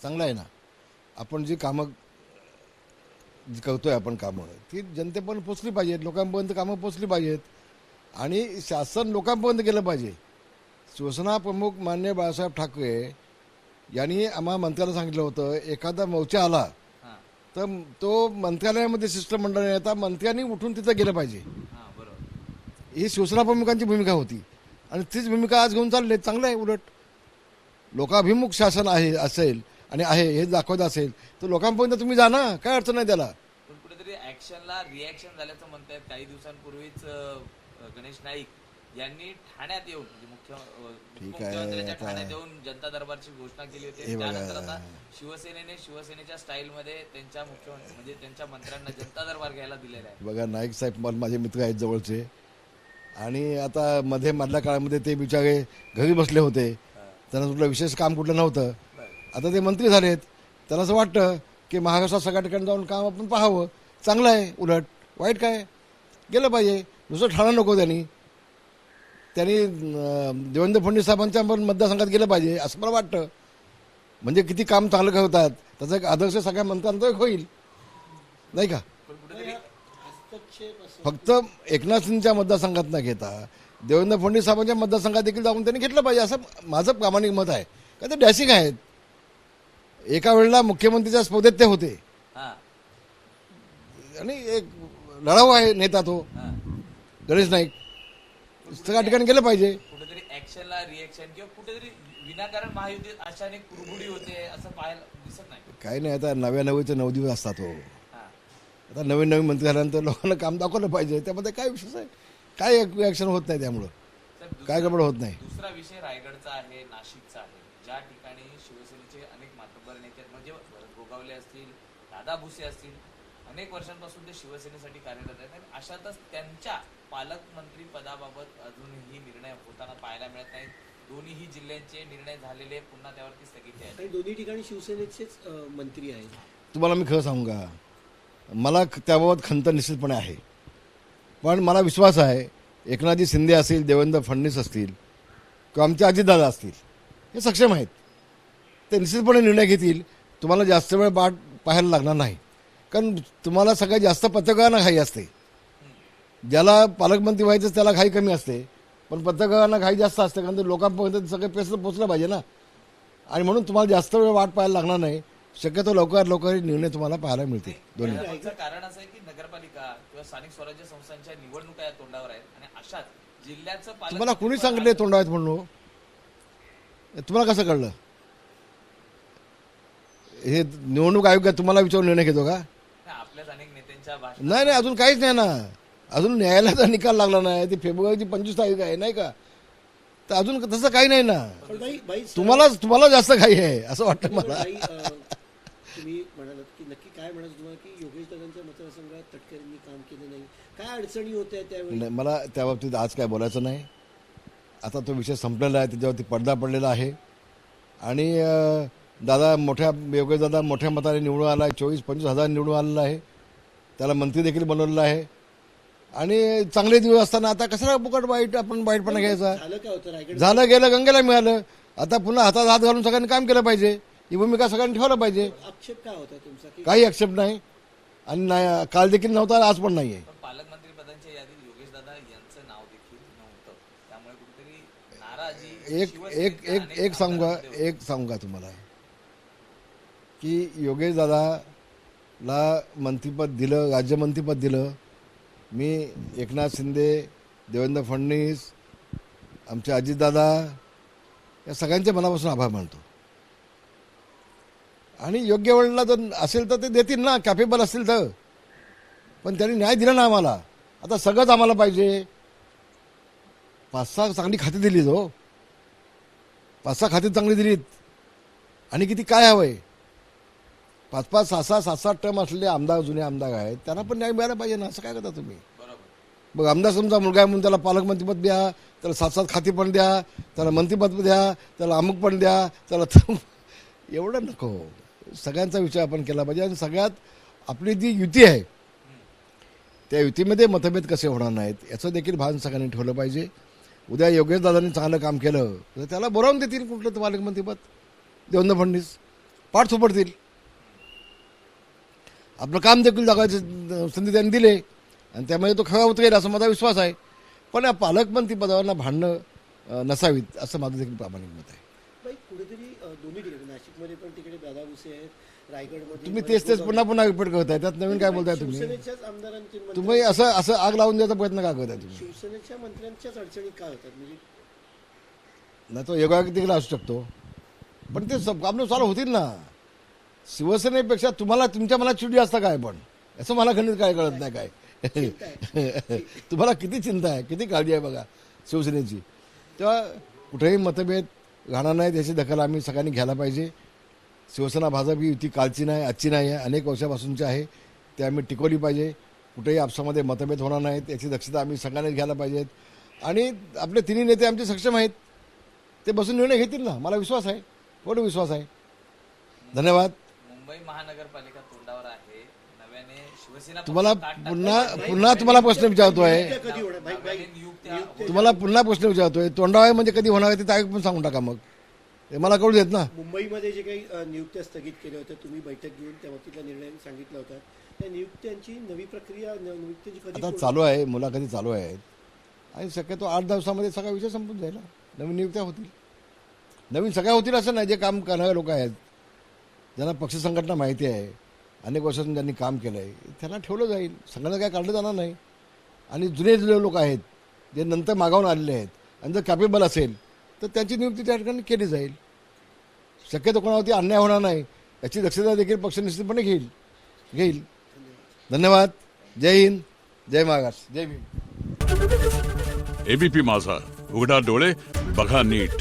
चांगलं आहे ना. आपण जी कामं जी करतोय आपण कामं ती जनतेपर्यंत पोचली पाहिजेत, लोकांपर्यंत कामं पोचली पाहिजेत आणि शासन लोकांपर्यंत गेलं पाहिजे. शिवसेना प्रमुख मान्य बाळासाहेब ठाकरे यांनी आम्हा मंत्र्याला सांगितलं होतं, एखादा मोर्चा आला हां तर तो मंत्रालयामध्ये शिष्टमंडळ येता मंत्र्यांनी उठून तिथं गेलं पाहिजे. हां बरोबर. ही शिवसेना प्रमुखांची भूमिका होती आणि तीच भूमिका आज घेऊन चालले. चांगलं आहे. उलट लोकाभिमुख शासन आहे असेल आणि आहे हे दाखवत असेल तर लोकांपर्यंत तुम्ही जा ना, काय अडचण नाही त्याला. पण कुठेतरी ऍक्शनला रिॲक्शन झाल्याचं म्हणतायत. काही दिवसांपूर्वीच गणेश नाईक यांनी ठाण्यात येऊन म्हणजे मुख्यमंत्र्यांच्या आता- ठाण्यात येऊन जनता दरबारची घोषणा केली होती. हे बघा. त्यानंतर आता शिवसेनेच्या स्टाईलमध्ये त्यांच्या मुख्यमंत्री म्हणजे त्यांच्या मंत्र्यांना जनता दरबार घ्यायला दिलेला आहे. बघा, नाईक साहेब माझे मित्र आहेत जवळचे आणि आता मधल्या काळामध्ये ते बिचारे घरी बसले होते, त्यांना कुठलं विशेष काम कुठलं नव्हतं. आता ते मंत्री झालेत, त्यांना असं वाटतं की महाराष्ट्रात सगळ्या ठिकाणी जाऊन काम आपण पाहावं. चांगलं आहे. उलट वाईट काय, गेलं पाहिजे. नुसतं ठाणं नको. त्यांनी देवेंद्र फडणवीस साहेबांच्या पण मतदारसंघात गेलं पाहिजे असं मला वाटतं. म्हणजे किती काम चांगलं करतात त्याचा एक आदर्श सगळ्या मंत्र्यांचा एक होईल, नाही का. पण कुठेतरी फक्त एकनाथ शिंदेच्या मतदारसंघात न घेता देवेंद्र फडणवीस साहेबांच्या मतदारसंघात देखील जाऊन त्यांनी घेतलं पाहिजे असं माझं प्रामाणिक मत आहे. का ते डॅशिंग आहेत. एका वेळेला मुख्यमंत्रीच्या स्पर्धेत ते होते हां आणि एक लढाऊ आहे नेता तो हां गणेश नाईक. सगळ्या ठिकाणी गेलं पाहिजे. कुठेतरी ऍक्शनला रिएक्शन किंवा कुठेतरी विनाकारण महायुतीत अशाने कुरबुडी होते असं पाहायला दिसत नाही. काही नाही. आता नव्याचे 9 दिवस असतात. हो, हां आता नवीन मंत्री झाल्यानंतर लोकांना काम दाखवलं पाहिजे. त्यामध्ये काय विशेष आहे. काय ॲक्शन होत नाही. त्यामुळं तर काय गडबड होत नाही. दुसरा विषय रायगडचा आहे, नाशिकचा आहे, ज्या ठिकाणी शिवसेनेचे अनेक मातब्बर नेते आहेत, म्हणजे भरत गोगावले असतील, दादा भुसे असतील, अनेक वर्षांपासून ते शिवसेनेसाठी कार्यरत आहेत आणि अशातच त्यांच्या पालकमंत्री पदाबाबत अजूनही निर्णय होताना पाहायला मिळत नाही. दोन्हीही जिल्ह्यांचे निर्णय झालेले पुन्हा त्यावरती स्थगिती आहे. आणि दोन्ही ठिकाणी शिवसेनेचेच मंत्री आहेत. तुम्हाला मी खरं सांगू का, मला त्याबाबत खंत निश्चितपणे आहे. पण मला विश्वास आहे एकनाथजी शिंदे असतील, देवेंद्र फडणवीस असतील किंवा आमचे अजितदादा असतील, हे सक्षम आहेत. ते निश्चितपणे निर्णय घेतील. तुम्हाला जास्त वेळ वाट पाहायला लागणार नाही. कारण तुम्हाला सगळ्यात जास्त पत्रकारांना घाई असते. ज्याला पालकमंत्री व्हायचं त्याला घाई कमी असते, पण पत्रकारांना घाई जास्त असते. कारण ते लोकांपर्यंत सगळे प्रश्न पोचलं पाहिजे ना. आणि म्हणून तुम्हाला जास्त वेळ वाट पाहायला लागणार नाही. शक्यतो लवकरात लवकर निर्णय तुम्हाला पाहायला मिळतील दोन्ही. याचं कारण असं आहे की नगरपालिका किंवा स्थानिक स्वराज्य संस्थांच्या निवडणुका या तोंडावर आहेत आणि अशात जिल्ह्याचं तुम्हाला कुणी सांगितले तोंडावत म्हणून? तुम्हाला कसं कळलं? हे निवडणूक आयोग तुम्हाला विचारून निर्णय घेतो का? आपल्याच अनेक नेत्यांच्या भाषण नाही नाही, अजून काहीच नाही ना. अजून न्यायालयाचा निकाल लागला नाही. ती फेब्रुवारीची 25 तारीख आहे, नाही का. तर अजून तसं काही नाही ना. पण बाई तुम्हाला जास्त घाई आहे असं वाटतं मला. बाई, तुम्ही म्हणालात की नक्की काय म्हणायचं तुम्हाला की योगेश दादांच्या मतदारसंघात तटकरेंनी काम केलं नाही, काय अडचणी होत्या त्यावेळी? नाही, मला त्या बाबतीत आज काय बोलायचं नाही. आता तो विषय संपलेला आहे, त्याच्यावरती पडदा पडलेला आहे. आणि योगेश दादा मोठ्या मताने निवडून आला आहे. 24-25 हजार निवडून आलेला आहे. त्याला मंत्री देखील बनवलेला आहे. आणि चांगले दिवस असताना आता कशाला फुकट आपण वाईटपणा घ्यायचा. झालं काय होतं रायगड? झालं गेलं, गंगेला मिळालं. आता पुन्हा हातात हात घालून सगळ्यांनी काम केलं पाहिजे. ही भूमिका सगळ्यांनी ठेवलं पाहिजे. आक्षेप काय होता तुमचा की काही आक्षेप नाही. आणि नाही, काल देखील नव्हता, आज पण नाही आहे. पण पालकमंत्री पदांच्या यादीत योगेश दादा यांचं नाव देखील नव्हतं. त्यामुळे कुठेतरी नाराजी एक सांगू का तुम्हाला की योगेश दादाला मंत्रिपद दिलं, राज्यमंत्रीपद दिलं. मी एकनाथ शिंदे, देवेंद्र फडणवीस, आमचे अजितदादा या सगळ्यांचे मनापासून आभार मानतो. आणि योग्य वेळेला जर असेल तर ते देतील ना, कॅपेबल असतील तर. पण त्यांनी न्याय दिला ना आम्हाला. आता सगळंच आम्हाला पाहिजे. 5-6 चांगली खाती दिलीत. हो, 5-6 खाती चांगली दिलीत. आणि किती काय हवंय. 5-5, 6-6, 7-7 टर्म असलेले आमदार, जुने आमदार आहेत, त्यांना पण न्याय मिळायला पाहिजे ना. असं काय करता तुम्ही? बरोबर. मग आमदार समजा मुलगा आहे म्हणून त्याला पालकमंत्रीपद द्या, त्याला 7-7 खाती पण द्या, त्याला मंत्रिपद द्या, त्याला अमुक पण द्या, त्याला एवढं नको. सगळ्यांचा विचार आपण केला पाहिजे. आणि सगळ्यात आपली जी युती आहे त्या युतीमध्ये मतभेद कसे होणार नाहीत याचं देखील भान सगळ्यांनी ठेवलं पाहिजे. उद्या योगेश दादांनी चांगलं काम केलं तर त्याला बोलावून देतील कुठलं पालकमंत्रीपद देवेंद्र फडणवीस. पाठ थोपडतील. आपलं काम देखील दाखवायची संधी त्यांनी दिले आणि त्यामुळे तो खरा उतरेल असं माझा विश्वास आहे. पण या पालकमंत्री पदावरनं भांडणं नसावीत असं माझं देखील प्रामाणिक मत आहे. बाई, कुठेतरी दोन्ही ठिकाणी नाशिकमध्ये पण तिकडे दादा भुसे आहेत, रायगडमध्ये तुम्ही तेच पुन्हा पुन्हा रिपीट करताय, त्यात नवीन काय बोलताय तुम्ही? शिवसेनेच्याच आमदारांचे तुम्ही असं आग लावून द्यायचा प्रयत्न का करताय तुम्ही? शिवसेनेच्या मंत्र्यांच्याच अडचणी काय होतात म्हणजे नाही तो योगा देखील असू शकतो, पण ते आपलं चालू होतील ना. शिवसेनेपेक्षा तुम्हाला तुमच्या मनात चिडी असतं काय, पण असं मला खंडित काय कळत नाही काय. तुम्हाला किती चिंता आहे, किती काळजी आहे बघा शिवसेनेची. तेव्हा कुठेही मतभेद राहणार नाही, त्याची दखल आम्ही सगळ्यांनी घ्यायला पाहिजे. शिवसेना भाजप ही युती कालची नाही, आजची नाही आहे, अनेक वर्षापासूनची आहे. ते आम्ही टिकवली पाहिजे. कुठेही आपसामध्ये मतभेद होणार नाहीत याची दक्षता आम्ही सगळ्यांनी घ्यायला पाहिजेत. आणि आपले तिन्ही नेते आमचे सक्षम आहेत, ते बसून निर्णय घेतील ना, मला विश्वास आहे, पूर्ण विश्वास आहे. धन्यवाद. मुंबई महानगरपालिका तोंडावर आहे, नव्याने शिवसेना तुम्हाला पक्ष ताट पुन्हा तुम्हाला प्रश्न विचारतोय, कधी होणार भाई भाई नव्याने नियुक्त्या तुम्हाला पुन्हा प्रश्न विचारतोय, तोंडावर म्हणजे कधी होणार आहे ते तारीख पण सांगून टाका, मग ते मला कळू देत ना. मुंबईमध्ये जे काही नियुक्त्या स्थगित केल्या होत्या, तुम्ही बैठक घेऊन त्या बाबतीतला निर्णय सांगितला होता, त्या नियुक्त्यांची नवी प्रक्रिया नियुक्त्यांची कधी आता पूर्ण- चालू आहे, मुलाखती चालू आहेत आणि शक्यतो 8 दिवसामध्ये सगळा विषय संपून जाईल. नवीन नियुक्त्या होतील, नवीन सगळ्या होतील असं नाही. जे काम करणारे लोक आहेत, ज्यांना पक्ष संघटना माहिती आहे, अनेक वर्षातून ज्यांनी काम केलं आहे, त्यांना ठेवलं जाईल. सगळ्यांना काय काढलं जाणार नाही. आणि जुने जे लोक आहेत, जे नंतर मागावून आलेले आहेत आणि जर कॅपेबल असेल तर त्यांची नियुक्ती त्या ठिकाणी केली जाईल. शक्यतो कोणावरती अन्याय होणार नाही याची दक्षता देखील पक्ष निश्चितपणे घेईल. धन्यवाद. जय हिंद, जय महाराष्ट्र, जय भीम. एबीपी माझा, उघडा डोळे बघा नीट.